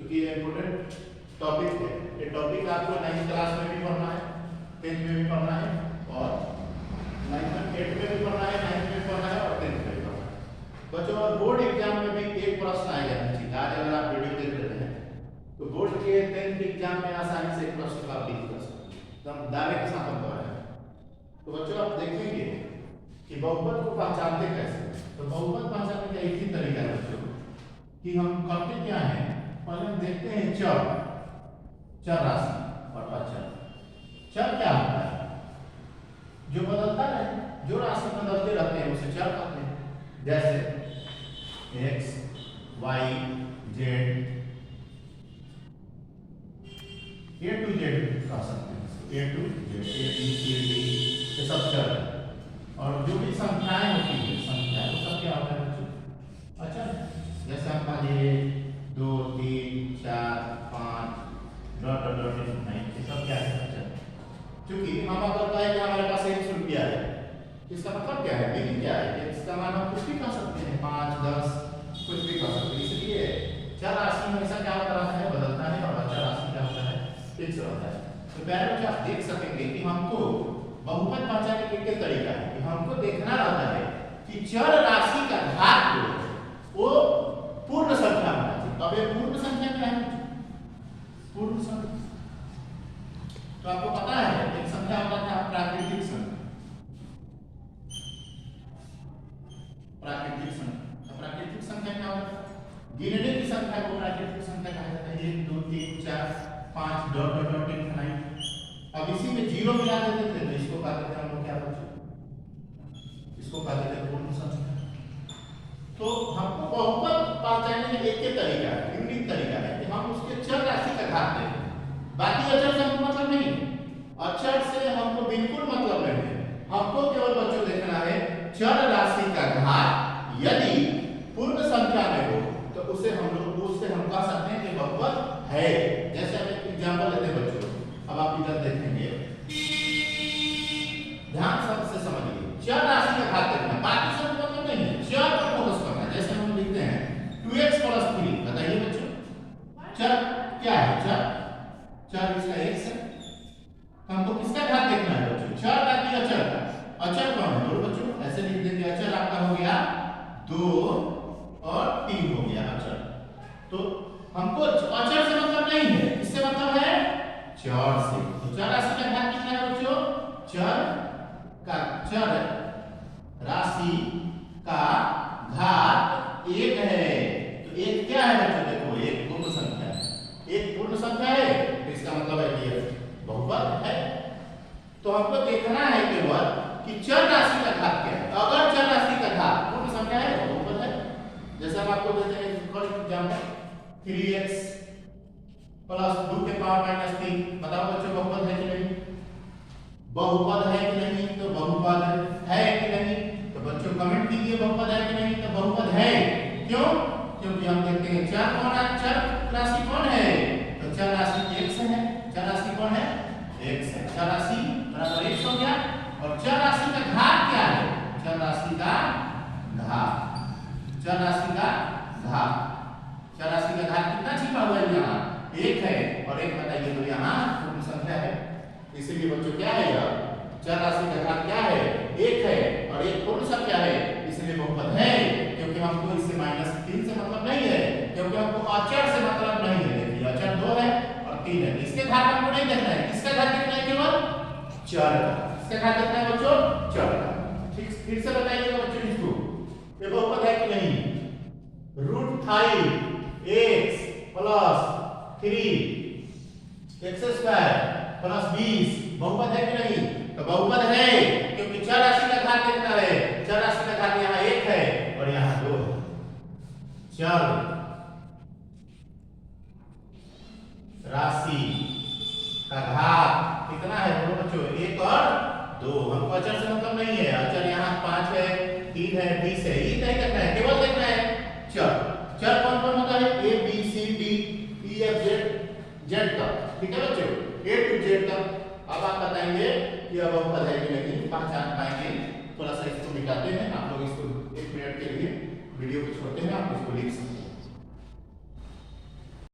क्योंकि ये important topic है। ये टॉपिक आपको 9th क्लास में भी पढ़ना है, 10th में भी पढ़ना है और 9th 8th में भी पढ़ना है, 9th में भी पढ़ना है और 10th में भी पढ़ना है। बच्चों और बोर्ड एग्जाम में भी एक प्रश्न आएगा नीचे। आज अगर आप वीडियो देख रहे हैं तो बोर्ड के 10th एग्जाम में आसानी से एक प्रश्न का आप लिख कर सकते हैं, एकदम दावे के साथ हम कह रहे हैं। तो बच्चों आप देखेंगे कि बहुपद को पहचानते कैसे। तो बहुपद पहचानने का एक ही तरीका है बच्चों कि हम करते क्या है, पहले हम देखते हैं चर राशि और अचर। चर क्या होता है? जो बदलता है, जो राशि बदलते रहते हैं उसे चर कहते हैं। जैसे x, y, z, a to z कह सकते हैं, a to z, a b c d ये सब चर है। और जो भी संख्याएं होती है, संख्या वो सब क्या होता है बच्चों? अचर। जैसे हम कहिए 2 3 4 5 डॉट डॉट डॉट ये सब क्या है? अचर। क्योंकि हम अगर कहें कि हमारे पास 1 रुपया है, इसका मतलब क्या है? मीनिंग क्या है? इसका मान हम कुछ भी कह सकते हैं, 5 10 कुछ भी कह सकते हैं। इसलिए चर राशि हमेशा क्या होता रहता है? बदलता है। और अचर राशि क्या होता है? फिक्स रहता है। तो प्यारे बच्चों आप देख सकेंगे कि हमको बहुपद पहचानने के क्या तरीका है कि हमको देखना रहता है कि चर राशि का घात वो पूर्ण संख्या होना चाहिए। अब ये पूर्ण संख्या क्या है? पूर्ण संख्या तो आपको पता है एक संख्या होता था प्राकृतिक संख्या। प्राकृतिक संख्या, प्राकृतिक संख्या क्या होता है? गिनने की संख्या को प्राकृतिक संख्या कहा जाता है। 1 2 3 4 5 डॉट डॉट डॉट इनफाइनाइट। अब इसी में जीरो मिला देते थे तो इसको कहते थे हम लोग क्या बच्चों? इसको कहते थे पूर्ण संख्या। तो हमको बहुपद पहचानने का एक ही तरीका है, यूनिक तरीका है कि हम उसके चर राशि का घात दें। बाकी अचर से हमको मतलब नहीं, अचर से हमको बिल्कुल मतलब नहीं है। हमको केवल बच्चों देखना है चर राशि का घात यदि पूर्ण संख्या में हो तो उसे हम लोग उससे हम कह सकते हैं कि बहुपद है। जैसे हम एक एग्जांपल लेते हैं बच्चों, अब आप इधर देखेंगे, ध्यान से समझिए। चर राशि का घात देखना, बाकी सब मतलब नहीं है, चर पर फोकस करना है। जैसे हम लिखते हैं 2x + 3। बताइए बच्चों चर क्या है? चर इसका x है। हमको किसका घात देखना है बच्चों? चर का कि अचर का? अचर कौन है? बोलो बच्चों, ऐसे लिख देंगे अचर आपका हो गया 2 और 3 हो गया अचर। तो हमको अचर से मतलब नहीं है, इससे मतलब है चर से। तो चर राशि का घात कितना है बच्चों? चर राशि का घात 1 है। तो 1 क्या है बच्चों? देखो 1 पूर्ण संख्या है। 1 पूर्ण संख्या है तो इसका मतलब है कि बहुपद है। तो हमको देखना है केवल कि चर राशि का घात क्या है। अगर चर राशि का घात पूर्ण संख्या है तो बहुपद है। जैसे हम आपको देते हैं एग्जांपल 3x + 2 के पावर -3। बताओ बच्चों बहुपद है कि नहीं? बहुपद है कि नहीं? तो बहुपद है कि नहीं? तो बच्चों कमेंट कीजिए बहुपद है कि नहीं? तो बहुपद है। क्यों? क्योंकि हम देखते हैं चर कौन है? चर राशि कौन है? तो चर राशि x है। चर राशि कौन है? x है। चर राशि बराबर x हो गया। और चर राशि का घात क्या है? चर राशि का घात। चर राशि का घात, चर राशि का घात कितना छिपा हुआ है? यहाँ 1 है। और 1 बताइए तो यहाँ पूर्ण संख्या है। इसलिए बच्चों क्या है यह? चर राशि का घात क्या है? 1 है और 1 पूर्ण संख्या है, इसलिए बहुपद है। क्योंकि हमको इससे -3 से मतलब नहीं है, क्योंकि हमको अचर से मतलब नहीं है। देखिए अचर 2 है और 3 है, इसके घात हमको नहीं देखना है। किसका घात देखना है? केवल चर का। किसका घात देखना है बच्चों? चर का। ठीक, फिर से बताइएगा बच्चों इसको, ये बहुपद है कि नहीं? √5x + 3x² + 20 बहुपद है कि नहीं? तो बहुपद है, क्योंकि चर राशि का घात देखना है। चर राशि का घात यहाँ 1 है और यहाँ 2 है। चर राशि का घात कितना है बोलो बच्चों? 1 और 2। हमको अचर से मतलब नहीं है। अचर यहाँ 5 है, 3 है, 20 है, ये नहीं देखना है, केवल देखना है चर। चर कौन कौन होता है? a b c d e f z तक। ठीक है बच्चों, a to z तक। अब आप बताएंगे कि अब बहुपद है कि नहीं, पहचान पाएंगे। थोड़ा सा इसको मिटाते हैं, आप लोग इसको 1 मिनट के लिए वीडियो को छोड़ते हैं, आप इसको लिख सकते हैं।